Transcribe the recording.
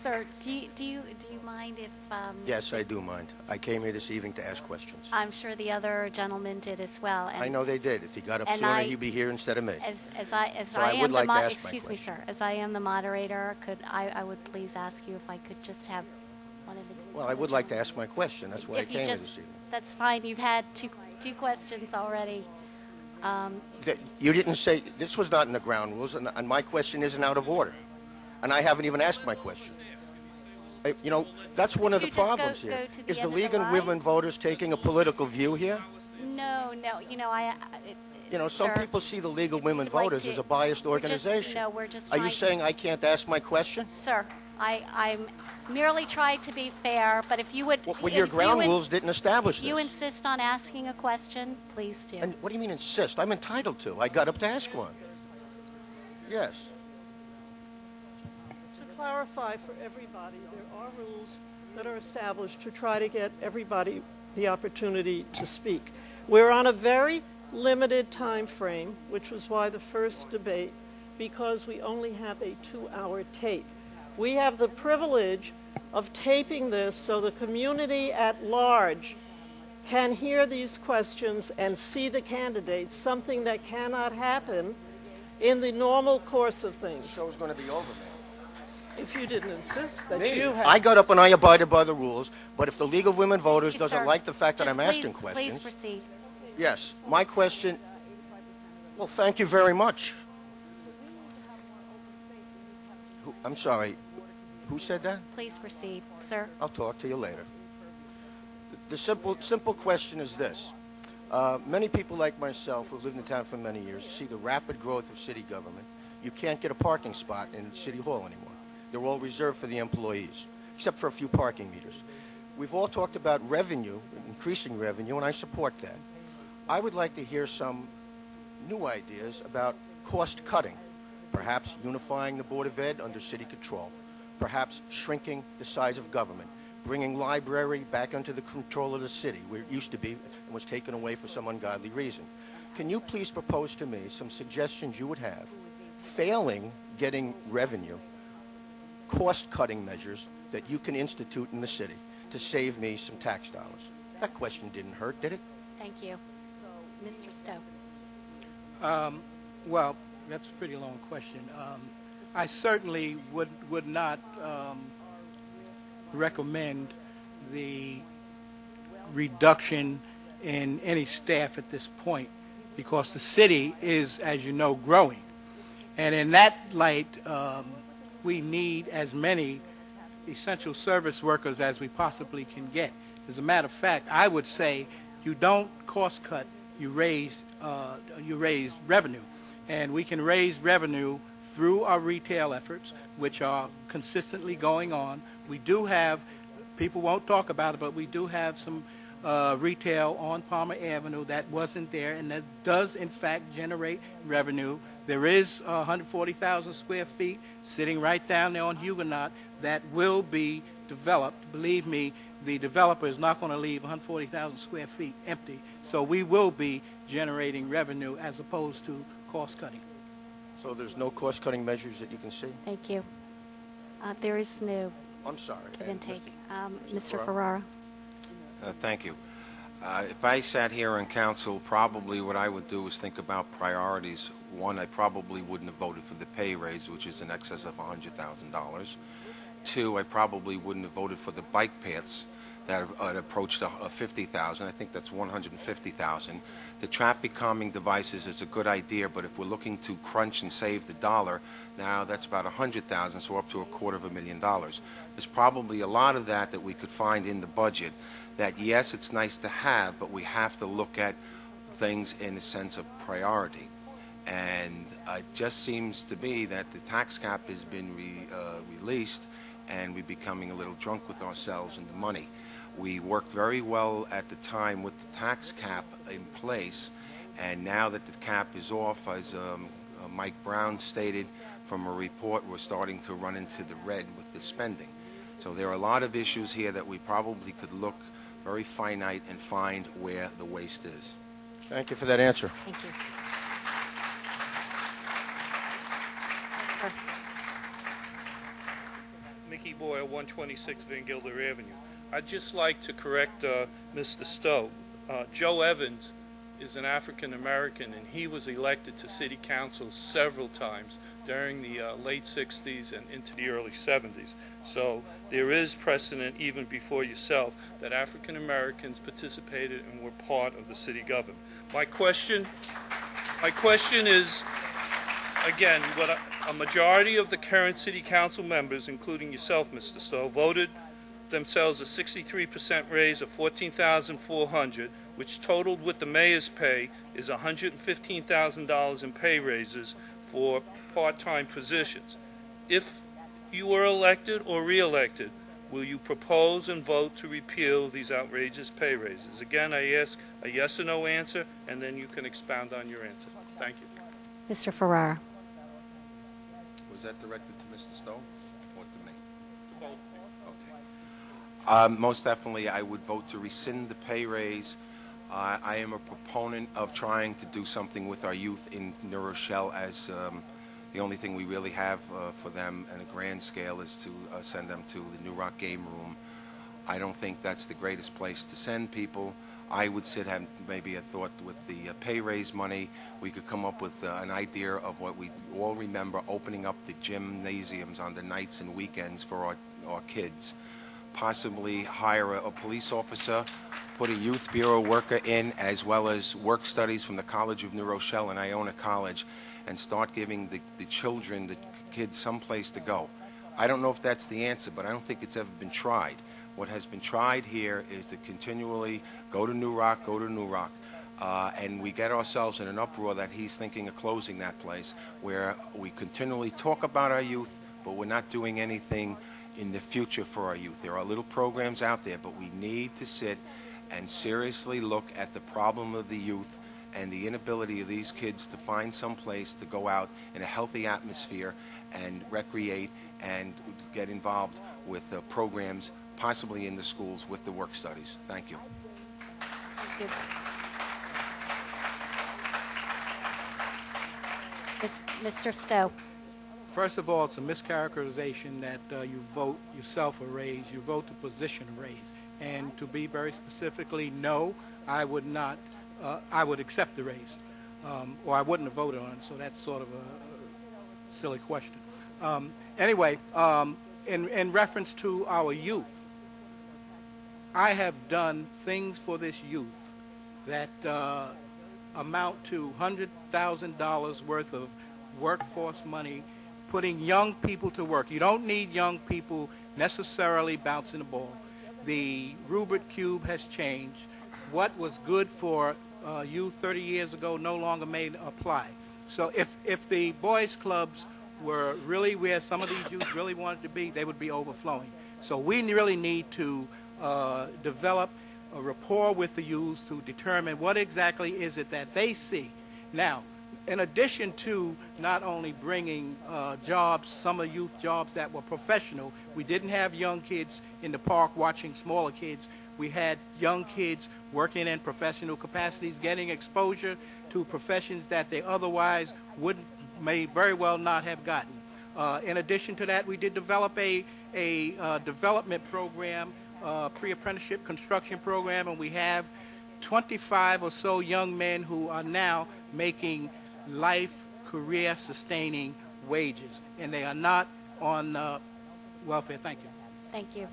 Sir, do you mind if? Yes, I do mind. I came here this evening to ask questions. I'm sure the other gentleman did as well. And I know they did. If he got up and sooner, I- he'd be here instead of me. As So I I would am like the to ask my excuse me, question. sir. As I am the moderator, I would please ask you if I could just have one of the. Well, I would like to ask my question. That's why I If you came here just, this evening. that's fine. You've had two questions already. You didn't say, this was not in the ground rules, and my question isn't out of order. And I haven't even asked my question. You know, that's one of the Could you just problems go here. to the Is the end of the League of line? Women Voters taking a political view here? No. You know, some Sir, people see the League of Women would like Voters to- as a biased we're just- organization. no, we're just Are you trying- saying I can't ask my question? Sir, I'm merely trying to be fair, but if you would. Well, your if ground you rules didn't establish If you this. insist on asking a question, please do. And what do you mean insist? I'm entitled to. I got up to ask one. Yes. To clarify for everybody, there are rules that are established to try to get everybody the opportunity to speak. We're on a very limited time frame, which was why the first debate, because we only have a 2-hour tape. We have the privilege of taping this so the community at large can hear these questions and see the candidates, something that cannot happen in the normal course of things. The show's going to be over, man. If you didn't insist that Me? you had... I got up and I abided by the rules, but if the League of Women Voters Thank you, doesn't sir. like the fact that Just I'm asking please questions... proceed. Yes, my question... Well, thank you very much. I'm sorry. Who said that? Please proceed, sir. I'll talk to you later. The simple question is this. Many people like myself who've lived in town for many years see the rapid growth of city government. You can't get a parking spot in City Hall anymore. They're all reserved for the employees, except for a few parking meters. We've all talked about revenue, increasing revenue, and I support that. I would like to hear some new ideas about cost cutting, perhaps unifying the Board of Ed under city control, perhaps shrinking the size of government, bringing library back under the control of the city, where it used to be and was taken away for some ungodly reason. Can you please propose to me some suggestions you would have, failing getting revenue, cost-cutting measures that you can institute in the city to save me some tax dollars? That question didn't hurt, did it? Thank you. Mr. Stowe. Well, that's a pretty long question. I certainly would not recommend the reduction in any staff at this point, because the city is, as you know, growing. And in that light, we need as many essential service workers as we possibly can get. As a matter of fact, I would say you don't cost cut, you raise revenue. And we can raise revenue through our retail efforts, which are consistently going on. We do have, people won't talk about it, but we do have some retail on Palmer Avenue that wasn't there, and that does, in fact, generate revenue. There is 140,000 square feet sitting right down there on Huguenot that will be developed. Believe me, the developer is not going to leave 140,000 square feet empty. So we will be generating revenue as opposed to cost cutting. So there's no cost-cutting measures that you can see? Thank you. There is no I'm sorry. give and take. Mr. Ferrara? Ferrara. Thank you. If I sat here in council, probably what I would do is think about priorities. One, I probably wouldn't have voted for the pay raise, which is in excess of $100,000. Two, I probably wouldn't have voted for the bike paths that approached 50,000. I think that's 150,000. The traffic calming devices is a good idea, but if we're looking to crunch and save the dollar, now that's about 100,000, so up to $250,000. There's probably a lot of that we could find in the budget that, yes, it's nice to have, but we have to look at things in a sense of priority. And it just seems to me that the tax cap has been released, and we're becoming a little drunk with ourselves and the money. We worked very well at the time with the tax cap in place, and now that the cap is off, as Mike Brown stated from a report, we're starting to run into the red with the spending. So there are a lot of issues here that we probably could look very finite and find where the waste is. Thank you for that answer. Thank you. Frankie Boyle, 126 Van Gilder Avenue. I'd just like to correct Mr. Stowe. Joe Evans is an African American, and he was elected to city council several times during the late 60s and into the early 70s. So there is precedent even before yourself that African Americans participated and were part of the city government. My question is, again, what a majority of the current city council members, including yourself, Mr. Stowe, voted themselves a 63% raise of $14,400, which totaled with the mayor's pay is $115,000 in pay raises for part-time positions. If you were elected or re-elected, will you propose and vote to repeal these outrageous pay raises? Again, I ask a yes or no answer, and then you can expound on your answer. Thank you. Mr. Ferrara. Was that directed to Mr. Stowe or to me? To both. Okay. Most definitely, I would vote to rescind the pay raise. I am a proponent of trying to do something with our youth in New Rochelle, as the only thing we really have for them on a grand scale is to send them to the New Rock game room. I don't think that's the greatest place to send people. I would have maybe a thought with the pay raise money. We could come up with an idea of what we all remember, opening up the gymnasiums on the nights and weekends for our kids. Possibly hire a police officer, put a youth bureau worker in, as well as work studies from the College of New Rochelle and Iona College, and start giving the children, the kids, someplace to go. I don't know if that's the answer, but I don't think it's ever been tried. What has been tried here is to continually go to New Rock, and we get ourselves in an uproar that he's thinking of closing that place, where we continually talk about our youth, but we're not doing anything in the future for our youth. There are little programs out there, but we need to sit and seriously look at the problem of the youth and the inability of these kids to find some place to go out in a healthy atmosphere and recreate and get involved with programs, possibly in the schools with the work studies. Thank you. Thank you. Mr. Stowe. First of all, it's a mischaracterization that you vote yourself a raise, you vote the position a raise. And to be very specifically, no, I would not, I would accept the raise, or I wouldn't have voted on it, so that's sort of a silly question. Anyway, in reference to our youth, I have done things for this youth that amount to $100,000 worth of workforce money, putting young people to work. You don't need young people necessarily bouncing the ball. The rubric cube has changed. What was good for youth 30 years ago no longer may apply. So if the boys' clubs were really where some of these youth really wanted to be, they would be overflowing. So we really need to develop a rapport with the youth to determine what exactly is it that they see. Now, in addition to not only bringing jobs, summer youth jobs that were professional, we didn't have young kids in the park watching smaller kids. We had young kids working in professional capacities, getting exposure to professions that they otherwise may very well not have gotten. In addition to that, we did develop a development program, pre-apprenticeship construction program, and we have 25 or so young men who are now making life, career sustaining wages, and they are not on welfare. Thank you. Thank you.